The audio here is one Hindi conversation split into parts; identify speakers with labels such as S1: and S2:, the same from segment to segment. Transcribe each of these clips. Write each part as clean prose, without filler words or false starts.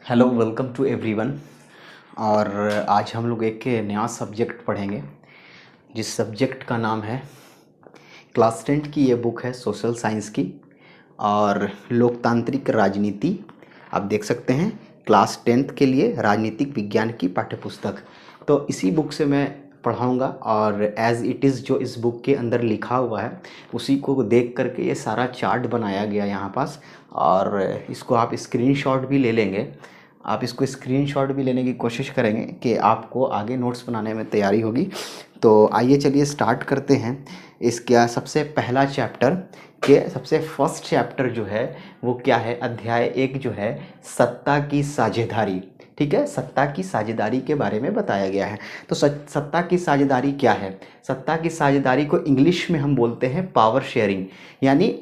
S1: Hello welcome to everyone. और आज हम लोग एक नया सब्जेक्ट पढ़ेंगे जिस सब्जेक्ट का नाम है क्लास 10 की। ये बुक है सोशल साइंस की और लोकतांत्रिक राजनीति। आप देख सकते हैं क्लास 10th के लिए राजनीतिक विज्ञान की पाठ्यपुस्तक। तो इसी बुक से मैं पढ़ाऊँगा और एज़ इट इज़ जो इस बुक के अंदर लिखा हुआ है उसी को देख करके ये सारा चार्ट बनाया गया यहाँ पास। और इसको आप स्क्रीनशॉट भी ले लेंगे। आप इसको स्क्रीनशॉट भी लेने की कोशिश करेंगे कि आपको आगे नोट्स बनाने में तैयारी होगी। तो आइए चलिए स्टार्ट करते हैं। इसका सबसे पहला चैप्टर के सबसे फर्स्ट चैप्टर जो है वो क्या है, अध्याय 1 जो है सत्ता की साझेदारी। ठीक है, सत्ता की साझेदारी के बारे में बताया गया है। तो सत्ता की साझेदारी क्या है? सत्ता की साझेदारी को इंग्लिश में हम बोलते हैं पावर शेयरिंग। यानी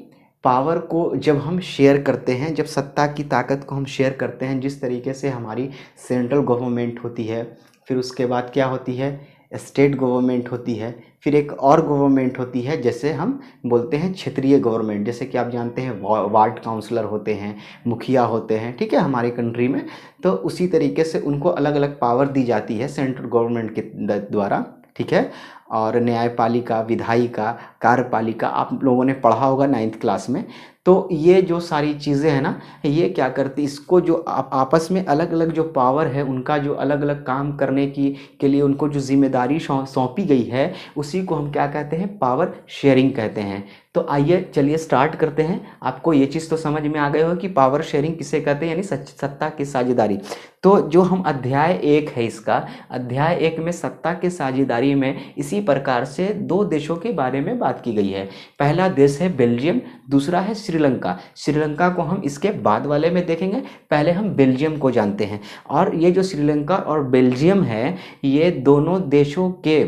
S1: पावर को जब हम शेयर करते हैं, जब सत्ता की ताकत को हम शेयर करते हैं, जिस तरीके से हमारी सेंट्रल गवर्नमेंट होती है, फिर उसके बाद क्या होती है, स्टेट गवर्नमेंट होती है, फिर एक और गवर्नमेंट होती है जैसे हम बोलते हैं क्षेत्रीय गवर्नमेंट। जैसे कि आप जानते हैं वार्ड काउंसलर होते हैं, मुखिया होते हैं, ठीक है, हमारे कंट्री में। तो उसी तरीके से उनको अलग अलग पावर दी जाती है सेंट्रल गवर्नमेंट के द्वारा। ठीक है, और न्यायपालिका, विधायिका, कार्यपालिका आप लोगों ने पढ़ा होगा 9th क्लास में। तो ये जो सारी चीज़ें हैं ना, ये क्या करती, इसको जो आपस में अलग अलग जो पावर है उनका जो अलग अलग काम करने की के लिए उनको जो जिम्मेदारी सौंपी गई है उसी को हम क्या कहते हैं, पावर शेयरिंग कहते हैं। तो आइए चलिए स्टार्ट करते हैं। आपको ये चीज़ तो समझ में आ गई हो कि पावर शेयरिंग किसे कहते हैं, यानी सत्ता की साझेदारी। तो जो हम अध्याय 1 है इसका, अध्याय 1 में सत्ता की साझेदारी में इसी प्रकार से 2 देशों के बारे में बात की गई है। पहला देश है बेल्जियम, दूसरा है श्रीलंका। श्रीलंका को हम इसके बाद वाले में देखेंगे, पहले हम बेल्जियम को जानते हैं। और ये जो श्रीलंका और बेल्जियम है, ये दोनों देशों के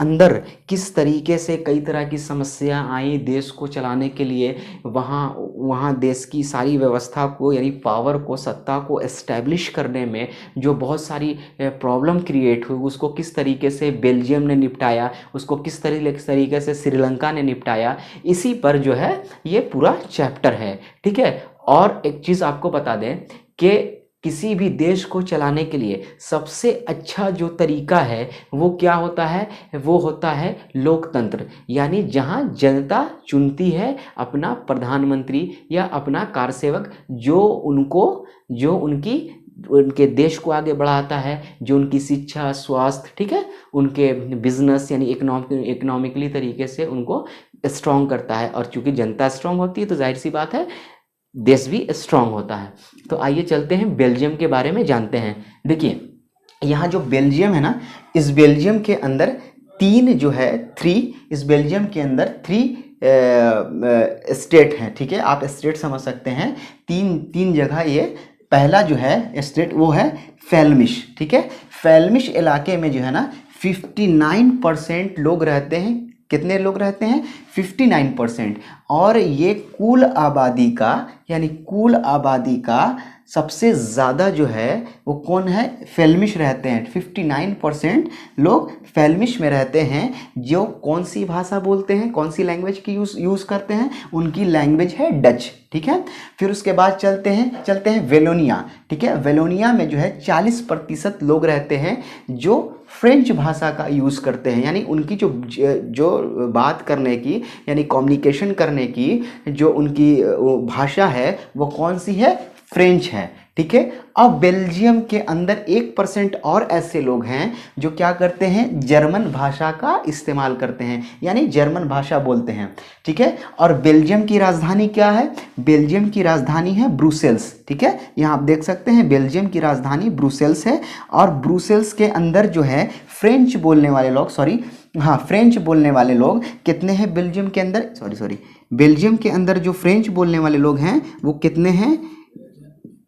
S1: अंदर किस तरीके से कई तरह की समस्या आई देश को चलाने के लिए, वहाँ देश की सारी व्यवस्था को यानी पावर को, सत्ता को एस्टैब्लिश करने में जो बहुत सारी प्रॉब्लम क्रिएट हुई, उसको किस तरीके से बेल्जियम ने निपटाया, उसको किस तरीके से श्रीलंका ने निपटाया, इसी पर जो है ये पूरा चैप्टर है। ठीक है, और एक चीज़ आपको बता दें कि किसी भी देश को चलाने के लिए सबसे अच्छा जो तरीका है वो क्या होता है, वो होता है लोकतंत्र। यानी जहां जनता चुनती है अपना प्रधानमंत्री या अपना कार्यसेवक, जो उनके देश को आगे बढ़ाता है, जो उनकी शिक्षा, स्वास्थ्य, ठीक है, उनके बिजनेस यानी इकोनॉमिकली तरीके से उनको स्ट्रॉन्ग करता है। और चूंकि जनता स्ट्रॉन्ग होती है तो जाहिर सी बात है देश भी स्ट्रांग होता है। तो आइए चलते हैं बेल्जियम के बारे में जानते हैं। देखिए यहाँ जो बेल्जियम है ना, इस बेल्जियम के अंदर इस बेल्जियम के अंदर 3 स्टेट हैं। ठीक है, आप स्टेट समझ सकते हैं, तीन जगह ये। पहला जो है स्टेट वो है फेल्मिश। ठीक है, फेल्मिश इलाके में जो है ना 59% लोग रहते हैं। कितने लोग रहते हैं? 59%। और ये कुल आबादी का सबसे ज़्यादा जो है वो कौन है? फेल्मिश रहते हैं। 59% लोग फेल्मिश में रहते हैं, जो कौन सी भाषा बोलते हैं, कौन सी लैंग्वेज की यूज़ करते हैं? उनकी लैंग्वेज है डच। ठीक है, फिर उसके बाद चलते हैं वेलोनिया। ठीक है, वेलोनिया में जो है 40% लोग रहते हैं जो फ्रेंच भाषा का यूज़ करते हैं। यानी उनकी जो बात करने की यानी कम्युनिकेशन करने की जो उनकी भाषा है वो कौन सी है? फ्रेंच है। ठीक है, अब बेल्जियम के अंदर 1% और ऐसे लोग हैं जो क्या करते हैं? जर्मन भाषा का इस्तेमाल करते हैं, यानी जर्मन भाषा बोलते हैं। ठीक है, और बेल्जियम की राजधानी क्या है? बेल्जियम की राजधानी है ब्रुसेल्स। ठीक है, यहाँ आप देख सकते हैं बेल्जियम की राजधानी ब्रुसेल्स है। और ब्रुसेल्स के अंदर जो है फ्रेंच बोलने वाले लोग कितने हैं बेल्जियम के अंदर? बेल्जियम के अंदर जो फ्रेंच बोलने वाले लोग हैं वो कितने हैं?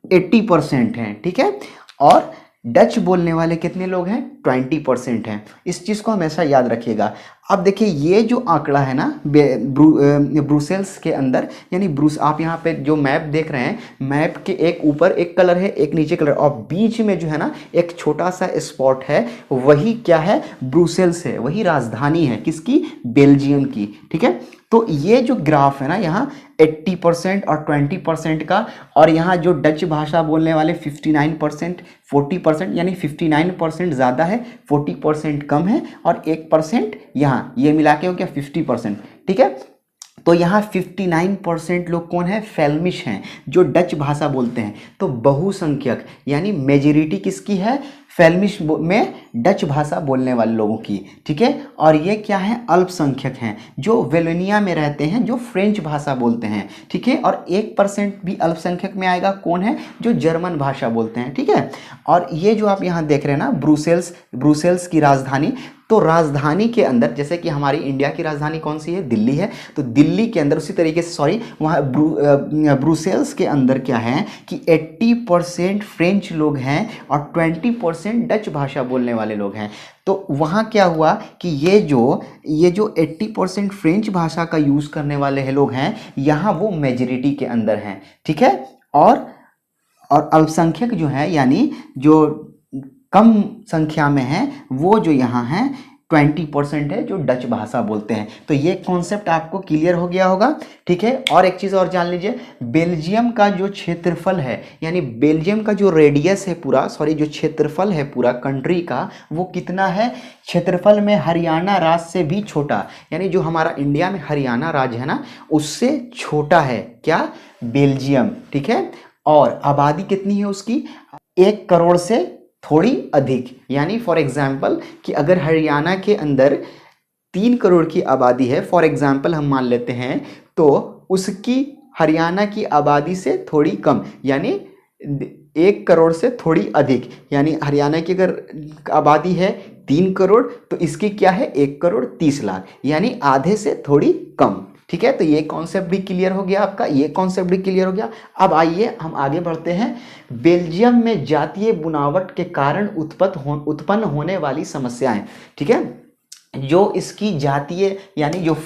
S1: 80% हैं। ठीक है, और डच बोलने वाले कितने लोग हैं? 20% हैं। इस चीज़ को हमेशा याद रखिएगा। अब देखिए ये जो आंकड़ा है ना ब्रुसेल्स के अंदर, यानी आप यहाँ पे जो मैप देख रहे हैं, मैप के एक ऊपर एक कलर है, एक नीचे कलर, और बीच में जो है ना एक छोटा सा स्पॉट है, वही क्या है? ब्रुसेल्स है, वही राजधानी है किसकी? बेल्जियम की। ठीक है, तो ये जो ग्राफ है ना, यहाँ 80% और 20% का, और यहाँ जो डच भाषा बोलने वाले 59%, 40%, यानी 59% ज़्यादा है, 40% कम है, और 1% यहाँ, ये मिला के हो गया 50%। ठीक है, तो यहाँ 59% लोग कौन है? फेल्मिश हैं, जो डच भाषा बोलते हैं। तो बहुसंख्यक यानी मेजॉरिटी किसकी है? फेल्मिश में डच भाषा बोलने वाले लोगों की। ठीक है, और ये क्या है? अल्पसंख्यक हैं, जो वेलोनिया में रहते हैं, जो फ्रेंच भाषा बोलते हैं। ठीक है, और 1% भी अल्पसंख्यक में आएगा, कौन है? जो जर्मन भाषा बोलते हैं। ठीक है, और ये जो आप यहाँ देख रहे हैं ना, ब्रुसेल्स की राजधानी, तो राजधानी के अंदर, जैसे कि हमारी इंडिया की राजधानी कौन सी है? दिल्ली है। तो दिल्ली के अंदर उसी तरीके से, सॉरी, वहाँ ब्रुसेल्स के अंदर क्या है कि 80% फ्रेंच लोग हैं और 20% डच भाषा बोलने वाले लोग हैं। तो वहाँ क्या हुआ कि ये जो 80% फ्रेंच भाषा का यूज़ करने वाले हैं लोग हैं, यहाँ वो मेजॉरिटी के अंदर हैं। ठीक है, और अल्पसंख्यक जो है, यानी जो कम संख्या में है, वो जो यहाँ है 20% है, जो डच भाषा बोलते हैं। तो ये कॉन्सेप्ट आपको क्लियर हो गया होगा। ठीक है, और एक चीज़ और जान लीजिए, बेल्जियम का जो क्षेत्रफल है, यानी बेल्जियम का जो रेडियस है पूरा, सॉरी, जो क्षेत्रफल है पूरा कंट्री का, वो कितना है? क्षेत्रफल में हरियाणा राज्य से भी छोटा, यानी जो हमारा इंडिया में हरियाणा राज्य है ना, उससे छोटा है क्या? बेल्जियम। ठीक है, और आबादी कितनी है उसकी? 1 करोड़ से थोड़ी अधिक, यानी फॉर एग्जाम्पल कि अगर हरियाणा के अंदर 3 करोड़ की आबादी है, फॉर एग्जाम्पल हम मान लेते हैं, तो उसकी हरियाणा की आबादी से थोड़ी कम, यानी 1 करोड़ से थोड़ी अधिक, यानी हरियाणा की अगर आबादी है 3 करोड़, तो इसकी क्या है? 1 करोड़ 30 लाख, यानी आधे से थोड़ी कम। ठीक है, तो ये कॉन्सेप्ट भी क्लियर हो गया आपका, ये कॉन्सेप्ट भी क्लियर हो गया। अब आइए हम आगे बढ़ते हैं। बेल्जियम में जातीय बुनावट के कारण उत्पन्न होने वाली समस्याएं। ठीक है, जो इसकी जातीय, यानी जो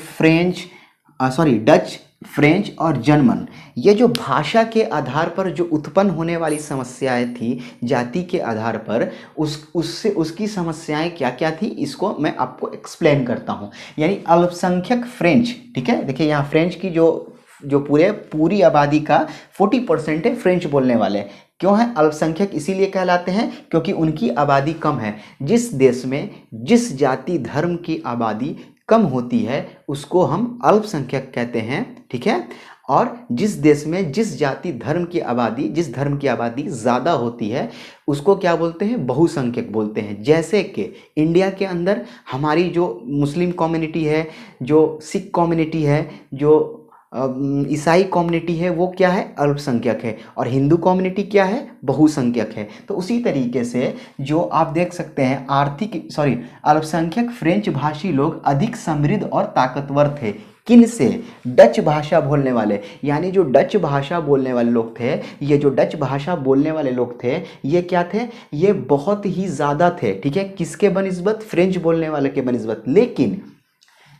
S1: डच, फ्रेंच और जर्मन, ये जो भाषा के आधार पर जो उत्पन्न होने वाली समस्याएं थी जाति के आधार पर, उसकी समस्याएं क्या क्या थी, इसको मैं आपको एक्सप्लेन करता हूं। यानी अल्पसंख्यक फ्रेंच, ठीक है, देखिए यहाँ फ्रेंच की जो पूरी आबादी का 40% है फ्रेंच बोलने वाले। क्यों है अल्पसंख्यक? इसीलिए कहलाते हैं क्योंकि उनकी आबादी कम है। जिस देश में जिस जाति धर्म की आबादी कम होती है उसको हम अल्पसंख्यक कहते हैं। ठीक है, और जिस देश में जिस जाति धर्म की आबादी, जिस धर्म की आबादी ज़्यादा होती है, उसको क्या बोलते हैं? बहुसंख्यक बोलते हैं। जैसे कि इंडिया के अंदर हमारी जो मुस्लिम कम्युनिटी है, जो सिख कम्युनिटी है, जो ईसाई कम्युनिटी है, वो क्या है? अल्पसंख्यक है, और हिंदू कम्युनिटी क्या है? बहुसंख्यक है। तो उसी तरीके से जो आप देख सकते हैं अल्पसंख्यक फ्रेंच भाषी लोग अधिक समृद्ध और ताकतवर थे। किन से? डच भाषा बोलने वाले, यानी जो डच भाषा बोलने वाले लोग थे, ये जो डच भाषा बोलने वाले लोग थे, ये क्या थे? ये बहुत ही ज़्यादा थे। ठीक है, किसके बनिस्बत? फ्रेंच बोलने वाले के बनिस्बत। लेकिन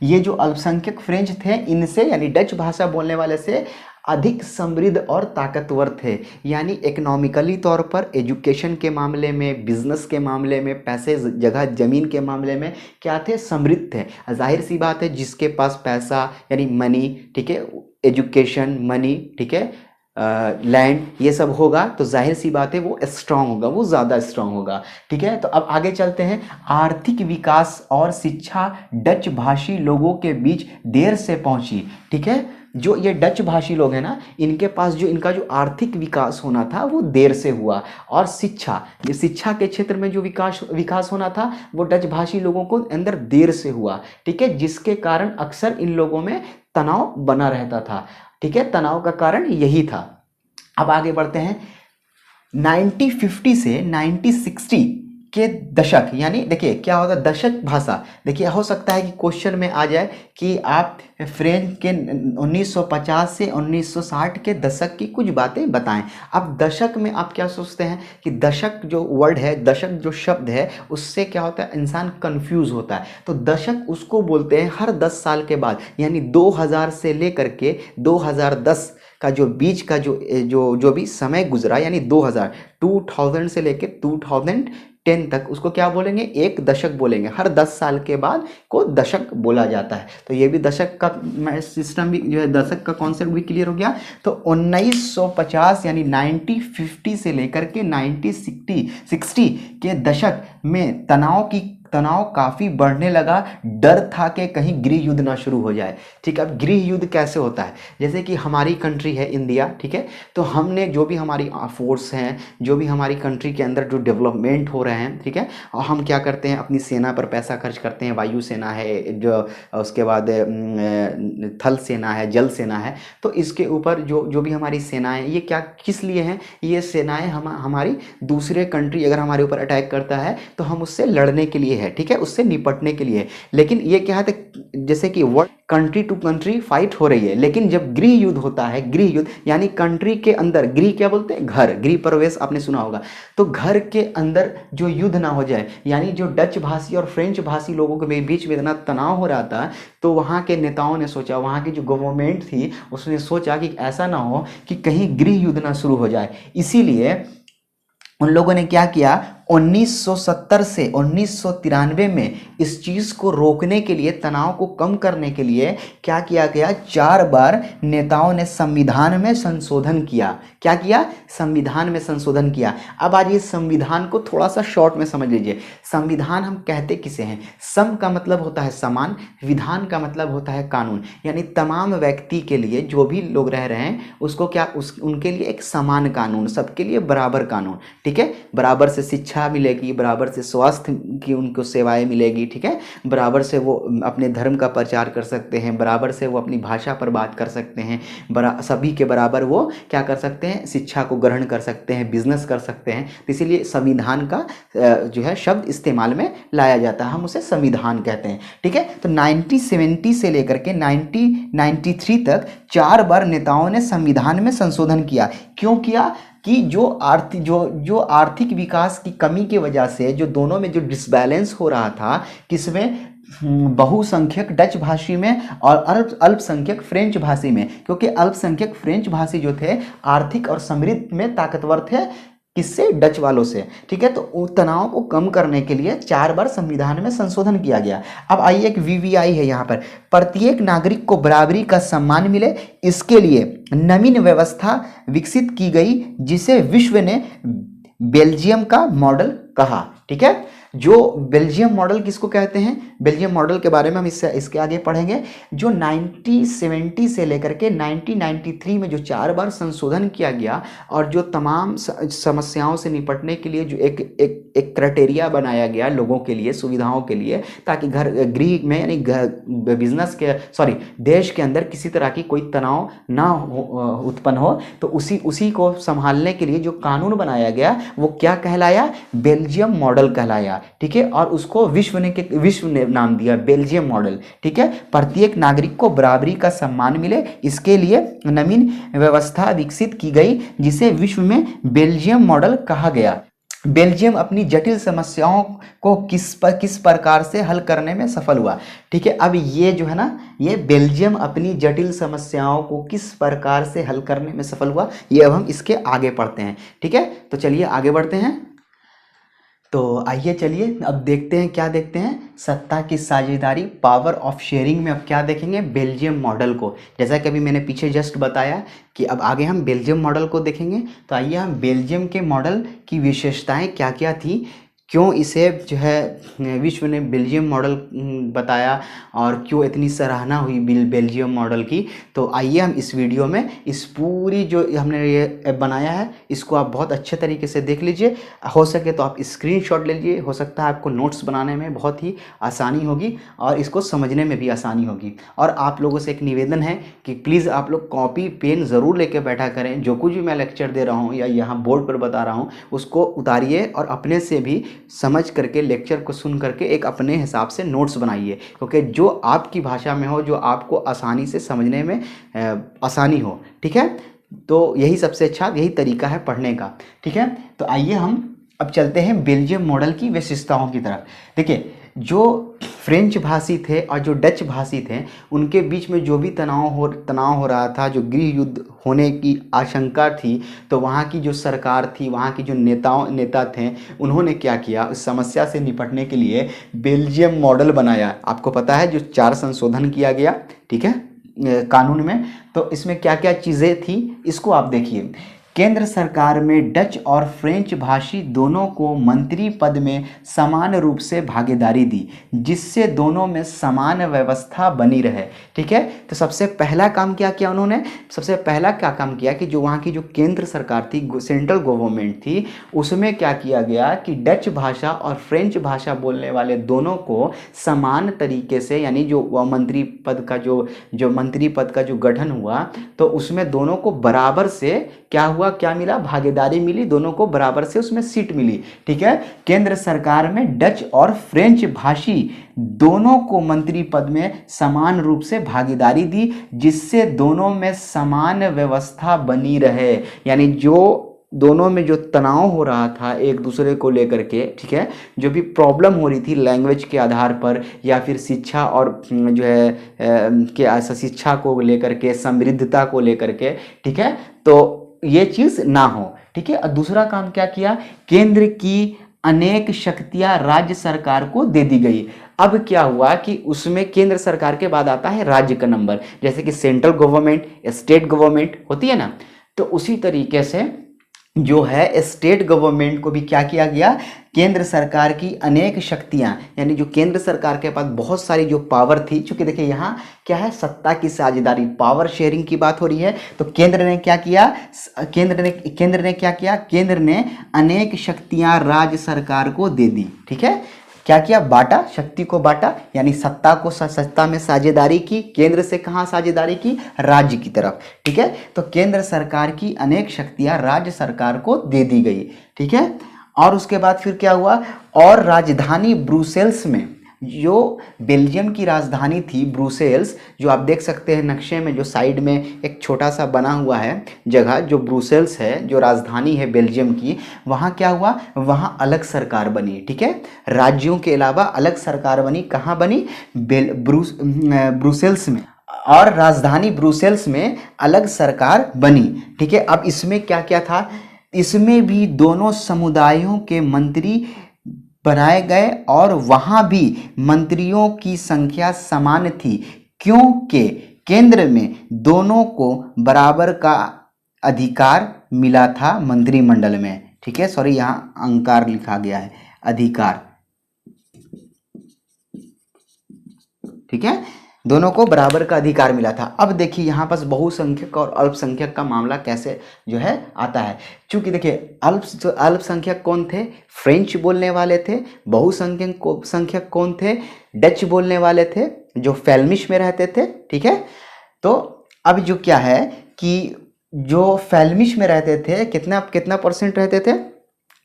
S1: ये जो अल्पसंख्यक फ्रेंच थे, इनसे यानी डच भाषा बोलने वाले से अधिक समृद्ध और ताकतवर थे, यानी इकोनॉमिकली तौर पर, एजुकेशन के मामले में, बिजनेस के मामले में, पैसे जगह ज़मीन के मामले में क्या थे? समृद्ध थे। जाहिर सी बात है, जिसके पास पैसा यानी मनी, ठीक है, एजुकेशन, मनी, ठीक है, लैंड, ये सब होगा तो जाहिर सी बात है वो स्ट्रांग होगा, वो ज़्यादा स्ट्रांग होगा। ठीक है, तो अब आगे चलते हैं। आर्थिक विकास और शिक्षा डच भाषी लोगों के बीच देर से पहुंची। ठीक है, जो ये डच भाषी लोग हैं ना, इनके पास जो इनका जो आर्थिक विकास होना था वो देर से हुआ, और शिक्षा के क्षेत्र में जो विकास होना था वो डच भाषी लोगों को अंदर देर से हुआ। ठीक है, जिसके कारण अक्सर इन लोगों में तनाव बना रहता था। ठीक है, तनाव का कारण यही था। अब आगे बढ़ते हैं। 1950 से 1960 के दशक, यानी देखिए क्या होता है दशक भाषा। देखिए हो सकता है कि क्वेश्चन में आ जाए कि आप फ्रेंच के 1950 से 1960 के दशक की कुछ बातें बताएं। अब दशक में आप क्या सोचते हैं कि दशक जो वर्ड है, दशक जो शब्द है, उससे क्या होता है? इंसान कंफ्यूज होता है। तो दशक उसको बोलते हैं हर 10 साल के बाद, यानी 2000 से लेकर के 2010 का जो बीच का जो भी समय गुजरा, यानी 2000 से लेकर 10 तक उसको क्या बोलेंगे, एक दशक बोलेंगे। हर 10 साल के बाद को दशक बोला जाता है। तो ये भी दशक का सिस्टम भी जो है, दशक का कॉन्सेप्ट भी क्लियर हो गया। तो 1950 यानी 1950 से लेकर के 1960 के दशक में तनाव काफ़ी बढ़ने लगा। डर था कि कहीं गृह युद्ध ना शुरू हो जाए। ठीक है, अब गृह युद्ध कैसे होता है, जैसे कि हमारी कंट्री है इंडिया, ठीक है, तो हमने जो भी हमारी फोर्स हैं, जो भी हमारी कंट्री के अंदर जो डेवलपमेंट हो रहे हैं, ठीक है, और हम क्या करते हैं, अपनी सेना पर पैसा खर्च करते हैं। वायु सेना है, जो उसके बाद थल सेना है, जल सेना है। तो इसके ऊपर जो भी हमारी सेनाएं, ये क्या किस लिए हैं, ये सेनाएं हमारी दूसरे कंट्री अगर हमारे ऊपर अटैक करता है तो हम उससे लड़ने के लिए है, ठीक है, उससे निपटने के लिए। लेकिन ये क्या है, जैसे कि world country to country fight हो रही है, लेकिन जब गृह युद्ध होता है, गृह युद्ध यानी कंट्री के अंदर, गृह क्या बोलते हैं, घर, गृह प्रवेश आपने सुना होगा, तो घर के अंदर जो युद्ध ना हो जाए, यानी जो डच भाषी और फ्रेंच भाषी लोगों के बीच में इतना तनाव हो रहा था, तो वहाँ के नेताओं ने सोचा, वहाँ की जो गवर्नमेंट थी उसने सोचा कि ऐसा ना हो कि कहीं गृह युद्ध ना शुरू हो जाए। इसीलिए उन लोगों ने क्या किया, 1970 से 1993 में इस चीज़ को रोकने के लिए, तनाव को कम करने के लिए क्या किया गया, 4 बार नेताओं ने संविधान में संशोधन किया। क्या किया, संविधान में संशोधन किया। अब आज ये संविधान को थोड़ा सा शॉर्ट में समझ लीजिए। संविधान हम कहते किसे हैं, सम का मतलब होता है समान, विधान का मतलब होता है कानून, यानी तमाम व्यक्ति के लिए, जो भी लोग रह रहे हैं उसको क्या, उनके लिए एक समान कानून, सबके लिए बराबर कानून, ठीक है, बराबर से शिक्षा मिलेगी, बराबर से स्वास्थ्य की उनको सेवाएं मिलेगी, ठीक है, बराबर से वो अपने धर्म का प्रचार कर सकते हैं, बराबर से वो अपनी भाषा पर बात कर सकते हैं, सभी के बराबर वो क्या कर सकते हैं, शिक्षा को ग्रहण कर सकते हैं, बिजनेस कर सकते हैं। तो इसीलिए संविधान का जो है शब्द इस्तेमाल में लाया जाता है, हम उसे संविधान कहते हैं, ठीक है। तो 1970 से लेकर के 1993 तक 4 बार नेताओं ने संविधान में संशोधन किया। क्यों किया कि जो आर्थिक विकास की कमी की वजह से जो दोनों में जो डिसबैलेंस हो रहा था, किसमें, बहुसंख्यक डच भाषी में और अल्पसंख्यक फ्रेंच भाषी में, क्योंकि अल्पसंख्यक फ्रेंच भाषी जो थे आर्थिक और समृद्ध में ताकतवर थे, किससे, डच वालों से, ठीक है। तो तनाव को कम करने के लिए 4 बार संविधान में संशोधन किया गया। अब आइए, एक वीवीआई है यहाँ पर, प्रत्येक नागरिक को बराबरी का सम्मान मिले, इसके लिए नवीन व्यवस्था विकसित की गई, जिसे विश्व ने बेल्जियम का मॉडल कहा, ठीक है। जो बेल्जियम मॉडल किसको कहते हैं, बेल्जियम मॉडल के बारे में हम इसके आगे पढ़ेंगे। जो 1970 से लेकर के 1993 में जो 4 बार संशोधन किया गया और जो तमाम समस्याओं से निपटने के लिए जो एक क्राइटेरिया बनाया गया लोगों के लिए, सुविधाओं के लिए, ताकि गृह में यानी बिजनेस के देश के अंदर किसी तरह की कोई तनाव ना उत्पन्न हो, तो उसी को संभालने के लिए जो कानून बनाया गया वो क्या कहलाया, बेल्जियम मॉडल कहलाया, ठीक है। और उसको विश्व ने नाम दिया बेल्जियम मॉडल, ठीक है। प्रत्येक नागरिक को बराबरी का सम्मान मिले, इसके लिए नवीन व्यवस्था विकसित की गई, जिसे विश्व में बेल्जियम मॉडल कहा गया। बेल्जियम अपनी जटिल समस्याओं को किस प्रकार से हल करने में सफल हुआ, ठीक है। अब ये जो है ना, ये बेल्जियम अपनी जटिल समस्याओं को किस प्रकार से हल करने में सफल हुआ, ये अब हम इसके आगे पढ़ते हैं, ठीक है। तो चलिए आगे बढ़ते हैं। तो आइए चलिए अब देखते हैं, क्या देखते हैं, सत्ता की साझेदारी, पावर ऑफ शेयरिंग में अब क्या देखेंगे, बेल्जियम मॉडल को। जैसा कि अभी मैंने पीछे जस्ट बताया कि अब आगे हम बेल्जियम मॉडल को देखेंगे। तो आइए हम बेल्जियम के मॉडल की विशेषताएं क्या क्या थी, क्यों इसे जो है विश्व ने बेल्जियम मॉडल बताया और क्यों इतनी सराहना हुई बेल्जियम मॉडल की। तो आइए हम इस वीडियो में इस पूरी जो हमने ये बनाया है इसको आप बहुत अच्छे तरीके से देख लीजिए। हो सके तो आप स्क्रीनशॉट ले लीजिए, हो सकता है आपको नोट्स बनाने में बहुत ही आसानी होगी और इसको समझने में भी आसानी होगी। और आप लोगों से एक निवेदन है कि प्लीज़ आप लोग कॉपी पेन ज़रूर लेके बैठा करें। जो कुछ भी मैं लेक्चर दे रहा हूँ या यहाँ बोर्ड पर बता रहा हूँ उसको उतारिए और अपने से भी समझ करके, लेक्चर को सुन करके एक अपने हिसाब से नोट्स बनाइए, क्योंकि जो आपकी भाषा में हो, जो आपको आसानी से समझने में आसानी हो, ठीक है। तो यही सबसे अच्छा, यही तरीका है पढ़ने का, ठीक है। तो आइए हम अब चलते हैं बेल्जियम मॉडल की विशेषताओं की तरफ। देखिए, जो फ्रेंच भाषी थे और जो डच भाषी थे उनके बीच में जो भी तनाव हो रहा था, जो गृह युद्ध होने की आशंका थी, तो वहाँ की जो सरकार थी, वहाँ की जो नेता थे, उन्होंने क्या किया, उस समस्या से निपटने के लिए बेल्जियम मॉडल बनाया। आपको पता है जो 4 संशोधन किया गया, ठीक है, कानून में। तो इसमें क्या क्या चीज़ें थी इसको आप देखिए। केंद्र सरकार में डच और फ्रेंच भाषी दोनों को मंत्री पद में समान रूप से भागीदारी दी, जिससे दोनों में समान व्यवस्था बनी रहे। ठीक है, तो सबसे पहला काम क्या किया उन्होंने, सबसे पहला क्या काम किया कि जो वहाँ की जो केंद्र सरकार थी, सेंट्रल गवर्नमेंट थी, उसमें क्या किया गया कि डच भाषा और फ्रेंच भाषा बोलने वाले दोनों को समान तरीके से, यानी जो मंत्री पद का जो गठन हुआ, तो उसमें दोनों को बराबर से क्या हुआ, क्या मिला, भागीदारी मिली, दोनों को बराबर से उसमें सीट मिली। ठीक है, केंद्र सरकार में डच और फ्रेंच भाषी दोनों को मंत्री पद में समान रूप से भागीदारी दी, जिससे दोनों में समान व्यवस्था बनी रहे। यानी जो दोनों में जो तनाव हो रहा था एक दूसरे को लेकर के, ठीक है, जो भी प्रॉब्लम हो रही थी लैंग्वेज के आधार पर या फिर शिक्षा और जो है शिक्षा को लेकर के, समृद्धता को लेकर के, ठीक है, तो ये चीज़ ना हो। ठीक है, और दूसरा काम क्या किया, केंद्र की अनेक शक्तियां राज्य सरकार को दे दी गई। अब क्या हुआ कि उसमें केंद्र सरकार के बाद आता है राज्य का नंबर, जैसे कि सेंट्रल गवर्नमेंट, स्टेट गवर्नमेंट होती है ना, तो उसी तरीके से जो है स्टेट गवर्नमेंट को भी क्या किया गया, केंद्र सरकार की अनेक शक्तियां, यानी जो केंद्र सरकार के पास बहुत सारी जो पावर थी, चूंकि देखिए यहाँ क्या है, सत्ता की साझेदारी, पावर शेयरिंग की बात हो रही है, तो केंद्र ने क्या किया, केंद्र ने अनेक शक्तियां राज्य सरकार को दे दी। ठीक है, क्या किया, बांटा, शक्ति को बांटा, यानी सत्ता में साझेदारी की, केंद्र से कहाँ साझेदारी की, राज्य की तरफ। ठीक है, तो केंद्र सरकार की अनेक शक्तियां राज्य सरकार को दे दी गई। ठीक है, और उसके बाद फिर क्या हुआ, और राजधानी ब्रुसेल्स में, जो बेल्जियम की राजधानी थी ब्रुसेल्स, जो आप देख सकते हैं नक्शे में, जो साइड में एक छोटा सा बना हुआ है जगह, जो ब्रुसेल्स है, जो राजधानी है बेल्जियम की, वहाँ क्या हुआ, वहाँ अलग सरकार बनी। ठीक है, राज्यों के अलावा अलग सरकार बनी, कहाँ बनी, ब्रुसेल्स में, और राजधानी ब्रुसेल्स में अलग सरकार बनी। ठीक है, अब इसमें क्या क्या था, इसमें भी दोनों समुदायों के मंत्री बनाए गए और वहां भी मंत्रियों की संख्या समान थी, क्योंकि केंद्र में दोनों को बराबर का अधिकार मिला था मंत्रिमंडल में। ठीक है, सॉरी यहाँ अंकार लिखा गया है, अधिकार। ठीक है, दोनों को बराबर का अधिकार मिला था। अब देखिए यहाँ पास बहुसंख्यक और अल्पसंख्यक का मामला कैसे जो है आता है। चूंकि देखिए अल्पसंख्यक कौन थे, फ्रेंच बोलने वाले थे। बहुसंख्यक कौन थे, डच बोलने वाले थे, जो फेल्मिश में रहते थे। ठीक है, तो अब जो क्या है कि जो फेल्मिश में रहते थे, कितना परसेंट रहते थे,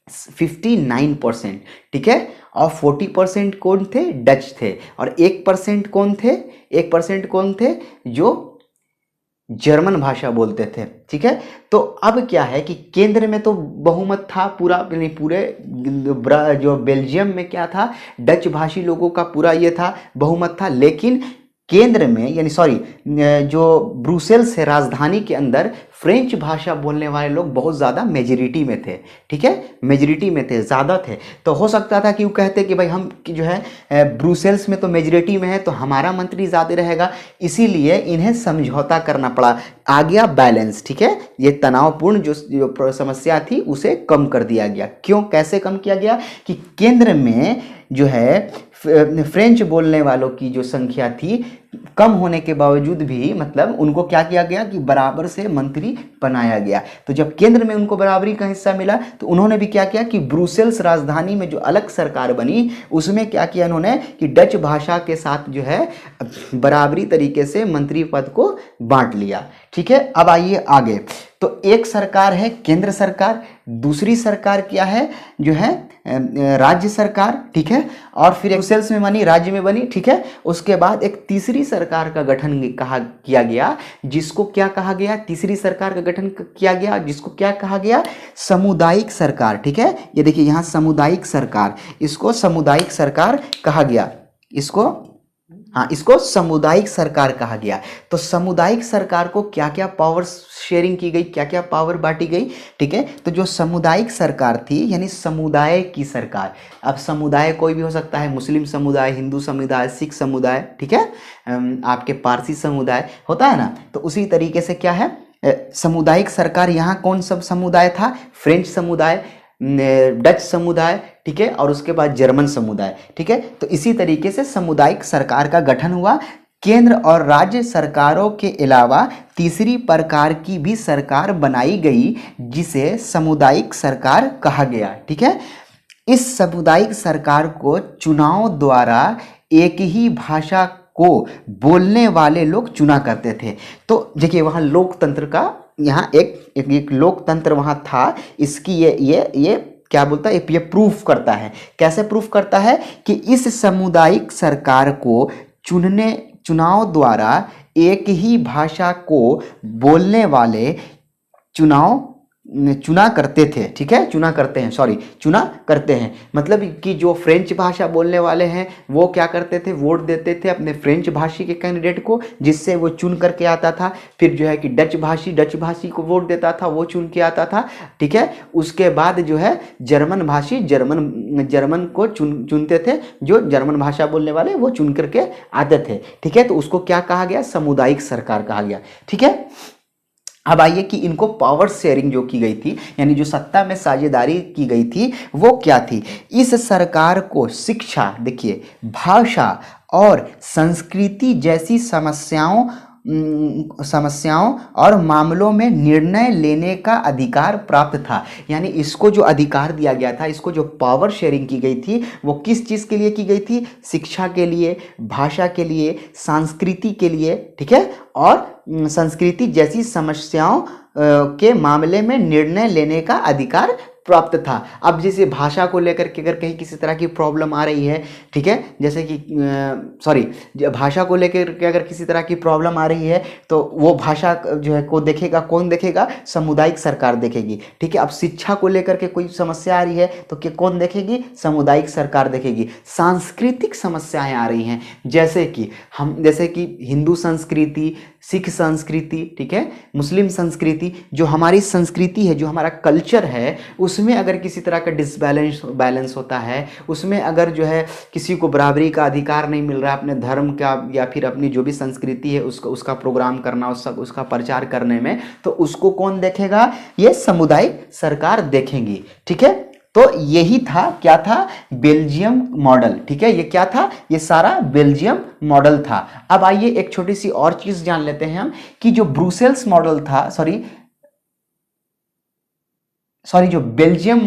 S1: 59%। ठीक है, और 40% कौन थे, डच थे, और 1% कौन थे, जो जर्मन भाषा बोलते थे। ठीक है, तो अब क्या है कि केंद्र में तो बहुमत था, पूरे जो बेल्जियम में क्या था, डच भाषी लोगों का पूरा ये था, बहुमत था, लेकिन केंद्र में, यानी जो ब्रुसेल्स है राजधानी के अंदर, फ्रेंच भाषा बोलने वाले लोग बहुत ज़्यादा मेजॉरिटी में थे। ठीक है, मेजॉरिटी में थे, ज़्यादा थे। तो हो सकता था कि वो कहते कि भाई हम जो है ब्रुसेल्स में तो मेजॉरिटी में है, तो हमारा मंत्री ज़्यादा रहेगा, इसीलिए इन्हें समझौता करना पड़ा, आ गया बैलेंस। ठीक है, ये तनावपूर्ण जो समस्या थी उसे कम कर दिया गया। क्यों, कैसे कम किया गया कि केंद्र में जो है फ्रेंच बोलने वालों की जो संख्या थी कम होने के बावजूद भी, मतलब उनको क्या किया गया कि बराबर से मंत्री बनाया गया। तो जब केंद्र में उनको बराबरी का हिस्सा मिला, तो उन्होंने भी क्या किया कि ब्रुसेल्स राजधानी में जो अलग सरकार बनी, उसमें क्या किया उन्होंने कि डच भाषा के साथ जो है बराबरी तरीके से मंत्री पद को बांट लिया। ठीक है, अब आइए आगे। तो एक सरकार है केंद्र सरकार, दूसरी सरकार क्या है जो है राज्य सरकार, ठीक है, और फिर ब्रुसेल्स में बनी, राज्य में बनी, ठीक है। उसके बाद एक तीसरी सरकार का गठन किया गया, जिसको क्या कहा गया, तीसरी सरकार का गठन किया गया जिसको क्या कहा गया, सामुदायिक सरकार, ठीक है। ये देखिए यहाँ सामुदायिक सरकार, इसको सामुदायिक सरकार कहा गया, इसको हाँ इसको सामुदायिक सरकार कहा गया। तो सामुदायिक सरकार को क्या क्या पावर शेयरिंग की गई, क्या क्या पावर बांटी गई, ठीक है। तो जो सामुदायिक सरकार थी यानी समुदाय की सरकार, अब समुदाय कोई भी हो सकता है, मुस्लिम समुदाय, हिंदू समुदाय, सिख समुदाय, ठीक है, आपके पारसी समुदाय होता है ना, तो उसी तरीके से क्या है सामुदायिक सरकार। यहाँ कौन सब समुदाय था, फ्रेंच समुदाय, डच समुदाय, ठीक है, और उसके बाद जर्मन समुदाय, ठीक है। तो इसी तरीके से सामुदायिक सरकार का गठन हुआ। केंद्र और राज्य सरकारों के अलावा तीसरी प्रकार की भी सरकार बनाई गई जिसे सामुदायिक सरकार कहा गया, ठीक है। इस सामुदायिक सरकार को चुनाव द्वारा एक ही भाषा को बोलने वाले लोग चुना करते थे। तो देखिए वहाँ लोकतंत्र का, यहाँ एक लोकतंत्र वहाँ था। इसकी ये क्या बोलता है, ये प्रूफ करता है। कैसे प्रूफ करता है कि इस सामुदायिक सरकार को चुनाव द्वारा एक ही भाषा को बोलने वाले चुना करते थे, ठीक है, चुना करते हैं। मतलब कि जो फ्रेंच भाषा बोलने वाले हैं वो क्या करते थे, वोट देते थे अपने फ्रेंच भाषी के कैंडिडेट को, जिससे वो चुन करके आता था। फिर जो है कि डच भाषी को वोट देता था, वो चुन के आता था, ठीक है। उसके बाद जो है जर्मन भाषी जर्मन को चुनते थे, जो जर्मन भाषा बोलने वाले वो चुन करके आते थे, ठीक है। तो उसको क्या कहा गया, सामुदायिक सरकार कहा गया, ठीक है। अब आइए कि इनको पावर शेयरिंग जो की गई थी, यानी जो सत्ता में साझेदारी की गई थी वो क्या थी। इस सरकार को शिक्षा, देखिए, भाषा और संस्कृति जैसी समस्याओं और मामलों में निर्णय लेने का अधिकार प्राप्त था। यानी इसको जो अधिकार दिया गया था, इसको जो पावर शेयरिंग की गई थी, वो किस चीज़ के लिए की गई थी, शिक्षा के लिए, भाषा के लिए, संस्कृति के लिए, ठीक है, और संस्कृति जैसी समस्याओं के मामले में निर्णय लेने का अधिकार प्राप्त था। अब जैसे भाषा को लेकर के अगर कहीं किसी तरह की प्रॉब्लम आ रही है, ठीक है, जैसे कि भाषा को लेकर के अगर किसी तरह की प्रॉब्लम आ रही है तो वो भाषा जो है को देखेगा, कौन देखेगा, सामुदायिक सरकार देखेगी, ठीक है। अब शिक्षा को लेकर के कोई समस्या आ रही है तो कौन देखेगी, सामुदायिक सरकार देखेगी। सांस्कृतिक समस्याएं आ रही हैं, जैसे कि हिंदू संस्कृति, सिख संस्कृति, ठीक है, मुस्लिम संस्कृति, जो हमारी संस्कृति है, जो हमारा कल्चर है, उसमें अगर किसी तरह का बैलेंस होता है, उसमें अगर जो है किसी को बराबरी का अधिकार नहीं मिल रहा है अपने धर्म का या फिर अपनी जो भी संस्कृति है उसका प्रोग्राम करना, उसका प्रचार करने में, तो उसको कौन देखेगा, ये सामुदायिक सरकार देखेंगी, ठीक है। तो यही था, क्या था, बेल्जियम मॉडल, ठीक है। ये क्या था, ये सारा बेल्जियम मॉडल था। अब आइए एक छोटी सी और चीज जान लेते हैं हम कि जो ब्रुसेल्स मॉडल था, जो बेल्जियम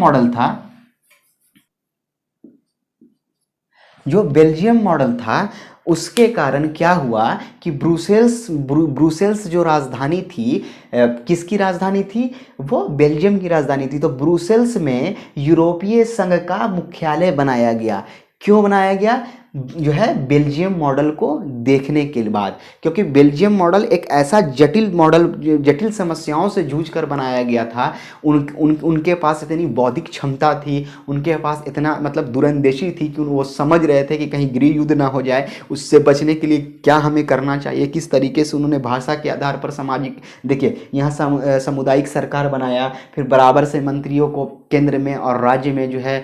S1: मॉडल था, उसके कारण क्या हुआ कि ब्रुसेल्स जो राजधानी थी, किसकी राजधानी थी, वो बेल्जियम की राजधानी थी। तो ब्रुसेल्स में यूरोपीय संघ का मुख्यालय बनाया गया। क्यों बनाया गया, जो है बेल्जियम मॉडल को देखने के बाद, क्योंकि बेल्जियम मॉडल एक ऐसा जटिल समस्याओं से जूझ कर बनाया गया था। उनके पास इतनी बौद्धिक क्षमता थी, उनके पास इतना मतलब दूरंदेशी थी कि वो समझ रहे थे कि कहीं गृह युद्ध ना हो जाए, उससे बचने के लिए क्या हमें करना चाहिए, किस तरीके से उन्होंने भाषा के आधार पर सामाजिक, देखिए यहाँ सामुदायिक सरकार बनाया, फिर बराबर से मंत्रियों को केंद्र में और राज्य में जो है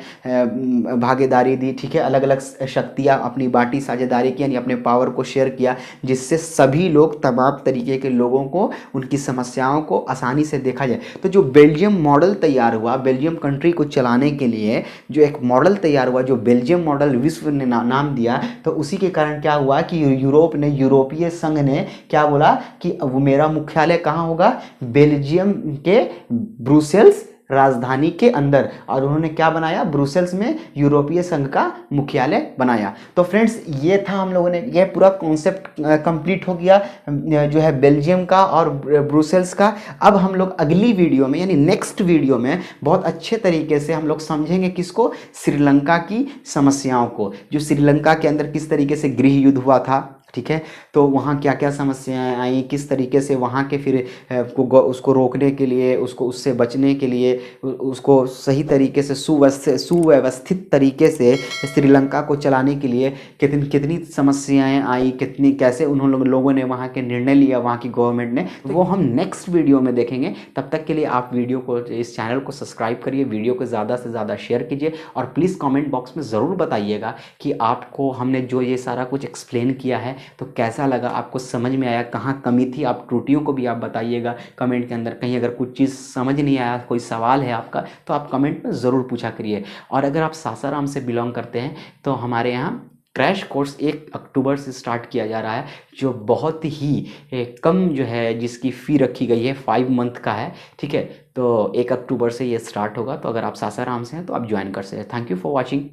S1: भागीदारी दी, ठीक है, अलग अलग शक्तियाँ अपनी बाटी, साझेदारी की, यानी अपने पावर को शेयर किया, जिससे सभी लोग, तमाम तरीके के लोगों को, उनकी समस्याओं को आसानी से देखा जाए। तो जो बेल्जियम मॉडल तैयार हुआ, बेल्जियम कंट्री को चलाने के लिए जो एक मॉडल तैयार हुआ, जो बेल्जियम मॉडल विश्व ने नाम दिया, तो उसी के कारण क्या हुआ कि यूरोपीय संघ ने क्या बोला कि वो मेरा मुख्यालय कहाँ होगा, बेल्जियम के ब्रुसेल्स राजधानी के अंदर, और उन्होंने क्या बनाया, ब्रुसेल्स में यूरोपीय संघ का मुख्यालय बनाया। तो फ्रेंड्स ये था हम लोगों ने, यह पूरा कॉन्सेप्ट कंप्लीट हो गया जो है बेल्जियम का और ब्रुसेल्स का। अब हम लोग अगली वीडियो में यानी नेक्स्ट वीडियो में बहुत अच्छे तरीके से हम लोग समझेंगे किसको, श्रीलंका की समस्याओं को, जो श्रीलंका के अंदर किस तरीके से गृह युद्ध हुआ था, ठीक है। तो वहाँ क्या क्या समस्याएं आई, किस तरीके से वहाँ के फिर उसको रोकने के लिए, उसको उससे बचने के लिए, उसको सही तरीके से सुव्यवस्थित तरीके से श्रीलंका को चलाने के लिए कितनी कितनी समस्याएं आई, कितनी कैसे उन्होंने लोगों ने वहाँ के निर्णय लिया, वहाँ की गवर्नमेंट ने, वो हम नेक्स्ट वीडियो में देखेंगे। तब तक के लिए आप वीडियो को, इस चैनल को सब्सक्राइब करिए, वीडियो को ज़्यादा से ज़्यादा शेयर कीजिए, और प्लीज़ कमेंट बॉक्स में ज़रूर बताइएगा कि आपको हमने जो ये सारा कुछ एक्सप्लेन किया है तो कैसा लगा, आपको समझ में आया, कहाँ कमी थी, आप त्रुटियों को भी आप बताइएगा कमेंट के अंदर। कहीं अगर कुछ चीज़ समझ नहीं आया, कोई सवाल है आपका, तो आप कमेंट में ज़रूर पूछा करिए। और अगर आप सासाराम से बिलोंग करते हैं तो हमारे यहाँ क्रैश कोर्स 1 अक्टूबर से स्टार्ट किया जा रहा है, जो बहुत ही कम जो है जिसकी फ़ी रखी गई है 5 मंथ का है, ठीक है। तो 1 अक्टूबर से ये स्टार्ट होगा, तो अगर आप सासाराम से हैं तो आप ज्वाइन कर सकते हैं। Thank you for watching.